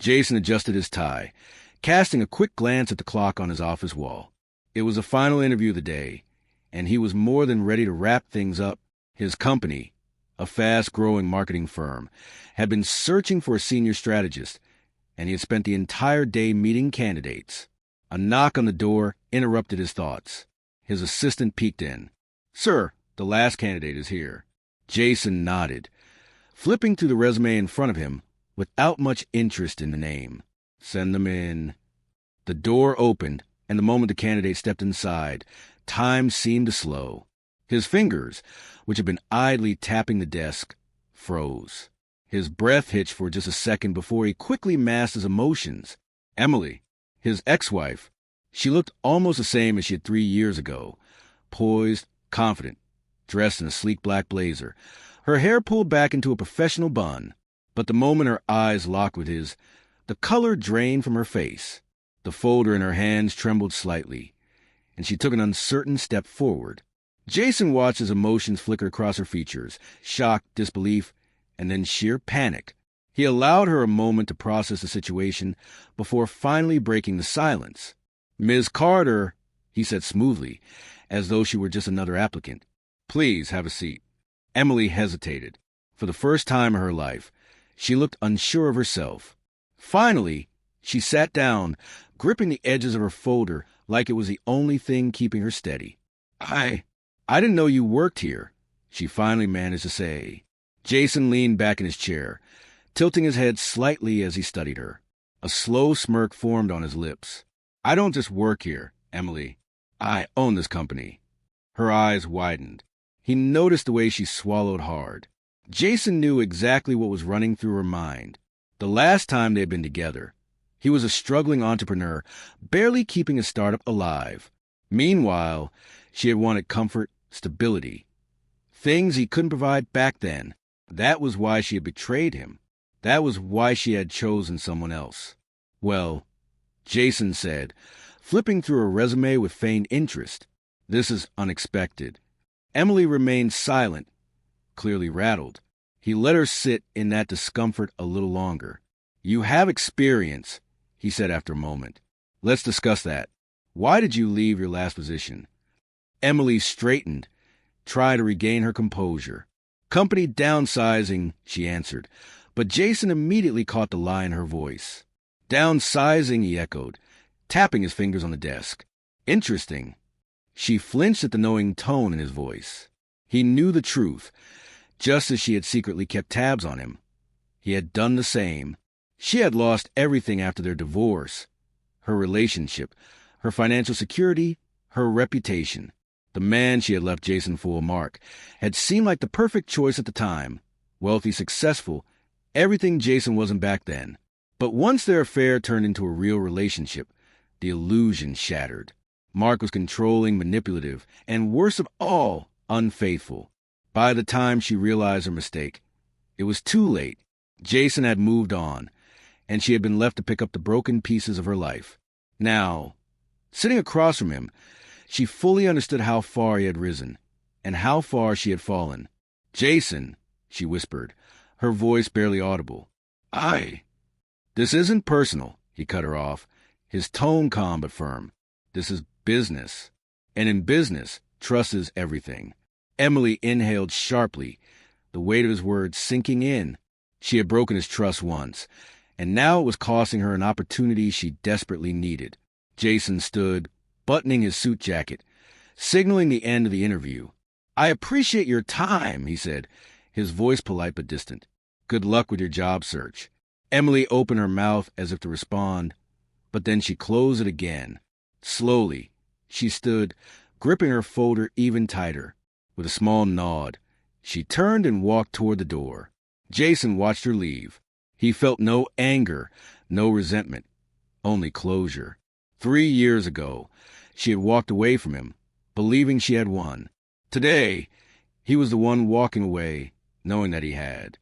Jason adjusted his tie, casting a quick glance at the clock on his office wall. It was the final interview of the day, and he was more than ready to wrap things up. His company, a fast-growing marketing firm, had been searching for a senior strategist, and he had spent the entire day meeting candidates. A knock on the door interrupted his thoughts. His assistant peeked in. "Sir, the last candidate is here." Jason nodded, flipping through the resume in front of him without much interest in the name. "Send them in." The door opened, and the moment the candidate stepped inside, time seemed to slow. His fingers, which had been idly tapping the desk, froze. His breath hitched for just a second before he quickly masked his emotions. Emily, his ex-wife, she looked almost the same as she had 3 years ago, poised, confident, dressed in a sleek black blazer, her hair pulled back into a professional bun. But the moment her eyes locked with his, the color drained from her face. The folder in her hands trembled slightly, and she took an uncertain step forward. Jason watched his emotions flicker across her features, shock, disbelief, and then sheer panic. He allowed her a moment to process the situation before finally breaking the silence. "Ms. Carter," he said smoothly, as though she were just another applicant. "Please have a seat." Emily hesitated. For the first time in her life, she looked unsure of herself. Finally, she sat down, gripping the edges of her folder like it was the only thing keeping her steady. I didn't know you worked here," she finally managed to say. Jason leaned back in his chair, tilting his head slightly as he studied her. A slow smirk formed on his lips. "I don't just work here, Emily. I own this company." Her eyes widened. He noticed the way she swallowed hard. Jason knew exactly what was running through her mind. The last time they had been together, he was a struggling entrepreneur, barely keeping his startup alive. Meanwhile, she had wanted comfort, stability. Things he couldn't provide back then. That was why she had betrayed him. That was why she had chosen someone else. "Well," Jason said, flipping through her resume with feigned interest, "this is unexpected." Emily remained silent, clearly rattled. He let her sit in that discomfort a little longer. "You have experience," he said after a moment. "Let's discuss that. Why did you leave your last position?" Emily straightened, tried to regain her composure. "Company downsizing," she answered, but Jason immediately caught the lie in her voice. "Downsizing," he echoed, tapping his fingers on the desk. "Interesting." She flinched at the knowing tone in his voice. He knew the truth, just as she had secretly kept tabs on him. He had done the same. She had lost everything after their divorce. Her relationship, her financial security, her reputation. The man she had left Jason for, Mark, had seemed like the perfect choice at the time. Wealthy, successful, everything Jason wasn't back then. But once their affair turned into a real relationship, the illusion shattered. Mark was controlling, manipulative, and worst of all, unfaithful. By the time she realized her mistake, it was too late. Jason had moved on, and she had been left to pick up the broken pieces of her life. Now, sitting across from him, she fully understood how far he had risen, and how far she had fallen. "Jason," she whispered, her voice barely audible. "This isn't personal," he cut her off, his tone calm but firm. "This is business. And in business, trust is everything." Emily inhaled sharply, the weight of his words sinking in. She had broken his trust once, and now it was costing her an opportunity she desperately needed. Jason stood, buttoning his suit jacket, signaling the end of the interview. "I appreciate your time," he said, his voice polite but distant. "Good luck with your job search." Emily opened her mouth as if to respond, but then she closed it again. Slowly, she stood, gripping her folder even tighter. With a small nod, she turned and walked toward the door. Jason watched her leave. He felt no anger, no resentment, only closure. 3 years ago, she had walked away from him, believing she had won. Today, he was the one walking away, knowing that he had.